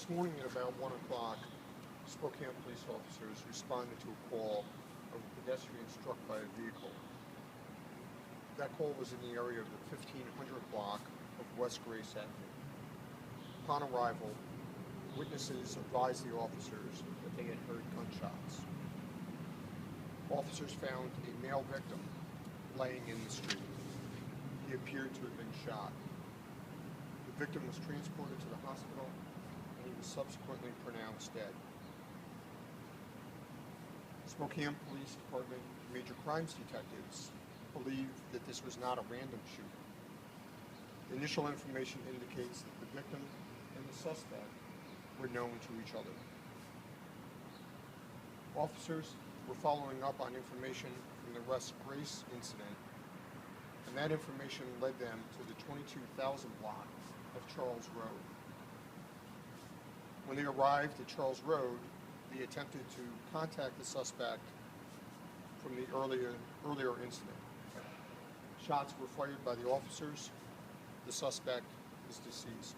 This morning at about 1 o'clock, Spokane police officers responded to a call of a pedestrian struck by a vehicle. That call was in the area of the 1500 block of West Grace Avenue. Upon arrival, witnesses advised the officers that they had heard gunshots. Officers found a male victim laying in the street. He appeared to have been shot. The victim was transported to the hospital and he was subsequently pronounced dead. Spokane Police Department major crimes detectives believe that this was not a random shooting. Initial information indicates that the victim and the suspect were known to each other. Officers were following up on information from the West Grace incident, and that information led them to the 22,000 block of Charles Road. When they arrived at Charles Road, they attempted to contact the suspect from the earlier incident. Shots were fired by the officers. The suspect is deceased.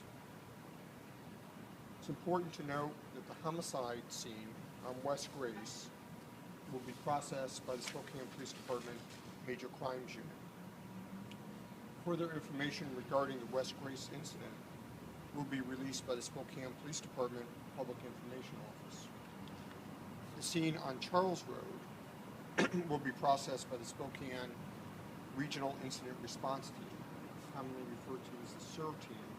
It's important to note that the homicide scene on West Grace will be processed by the Spokane Police Department Major Crimes Unit. Further information regarding the West Grace incident will be released by the Spokane Police Department Public Information Office. The scene on Charles Road will be processed by the Spokane Regional Incident Response Team, commonly referred to as the SIR team,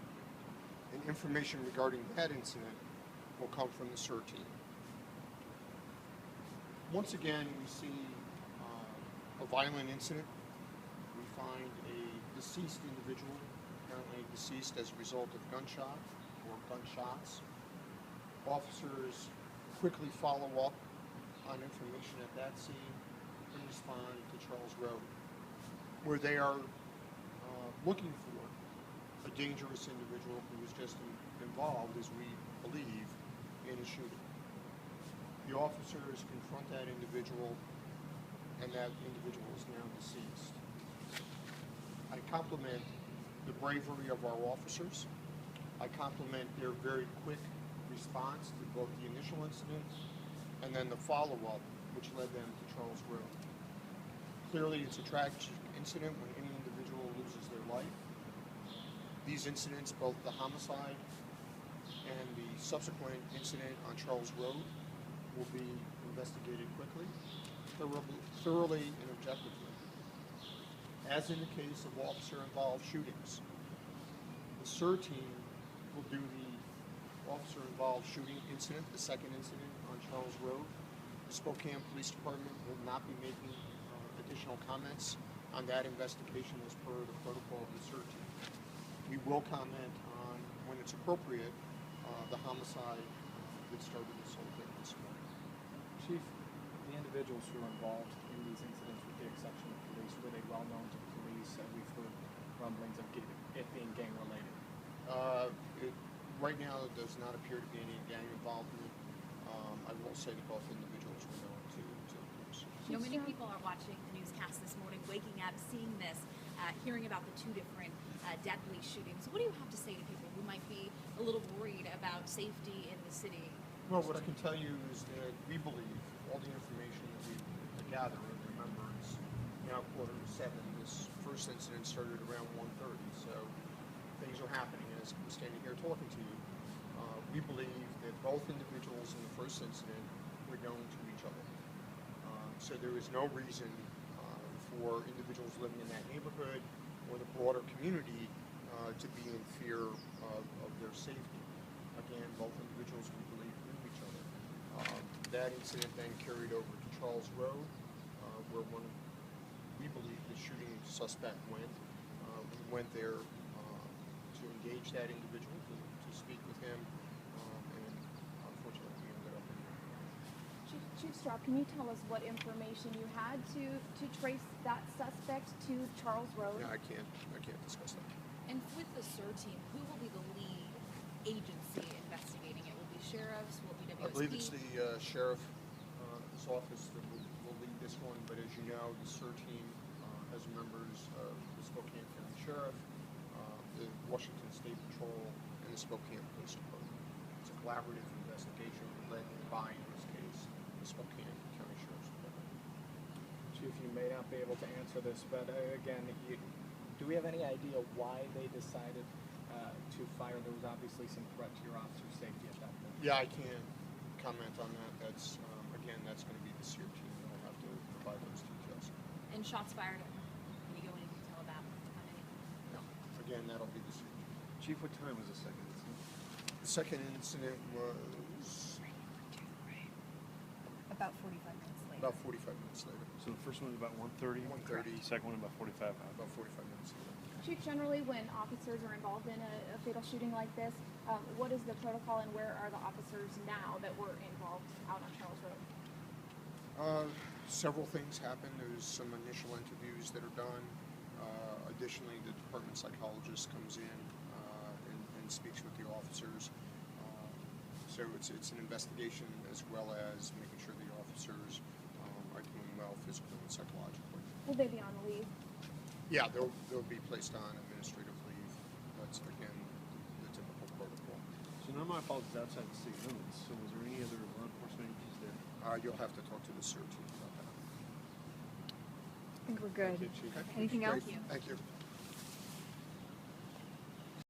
and information regarding that incident will come from the SIR team. Once again, we see a violent incident. We find a deceased individual, apparently deceased as a result of gunshot or gunshots. Officers quickly follow up on information at that scene and respond to Charles Road, where they are looking for a dangerous individual who was just involved, as we believe, in a shooting. The officers confront that individual, and that individual is now deceased. I compliment the bravery of our officers. I compliment their very quick response to both the initial incident and then the follow-up, which led them to Charles Road. Clearly, it's a tragic incident when any individual loses their life. These incidents, both the homicide and the subsequent incident on Charles Road, will be investigated quickly, thoroughly, and objectively. As in the case of officer-involved shootings, the SIR team will do the officer-involved shooting incident, the second incident on Charles Road. The Spokane Police Department will not be making additional comments on that investigation as per the protocol of the SIR team. We will comment on, when it's appropriate, the homicide that started this whole thing this morning. Chief, the individuals who were involved in these incidents, with the exception of police, were they well known to police? We've heard rumblings of it being gang-related. Right now, there does not appear to be any gang involvement. I will say that both individuals were known to the police. You know, many people are watching the newscast this morning, waking up, seeing this, hearing about the two different deadly shootings. What do you have to say to people who might be a little worried about safety in the city? Well, what I can tell you is that we believe all the information that we gather, and remember, it's now 6:45. This first incident started around 1:30, so things are happening as I'm standing here talking to you. We believe that both individuals in the first incident were known to each other. So there is no reason for individuals living in that neighborhood or the broader community to be in fear of their safety. Again, both individuals, we believe, knew each other. That incident then carried over to Charles Road, where we believe the shooting suspect went. We went there to engage that individual, to speak with him, and unfortunately we ended up in there. Chief Straub, can you tell us what information you had to trace that suspect to Charles Road? No, I can't discuss that. And with the SIR team, who will be the lead agency investigating it? Will it be sheriffs? Will it be WSP? I believe it's the sheriff's office that will lead this one, but as you know, the SIR team has members of the Spokane County Sheriff, the Washington State Patrol, and the Spokane Police Department. It's a collaborative investigation led by, in this case, the Spokane County Sheriff's Department. Chief, you may not be able to answer this, but again, do we have any idea why they decided to fire? There was obviously some threat to your officer's safety at that point. Yeah, I can't comment on that. That's again, that's going to be the SEER team that will have to provide those details. And shots fired. Can you go into detail about how many? No, again, that'll be the SEER team. Chief, what time was the second incident? The second incident was About 45 minutes later. about 45 minutes later. So the first one was about 1:30? 1:30. The second one about 45. About 45 minutes later. Chief, generally when officers are involved in a fatal shooting like this, what is the protocol and where are the officers now that were involved out on Charles Road? Several things happen. There's some initial interviews that are done. Additionally, the department psychologist comes in and speaks with the officers. So it's an investigation as well as making sure the officers are doing well physically and psychologically. Will they be on leave? Yeah, they'll be placed on administrative leave. That's, again, the typical protocol. So none of my fault is outside the city limits. So was there any other law enforcement agencies there? You'll have to talk to the SEER team about that. I think we're good. Thank you, Chief. Okay. Anything else? Great. Thank you.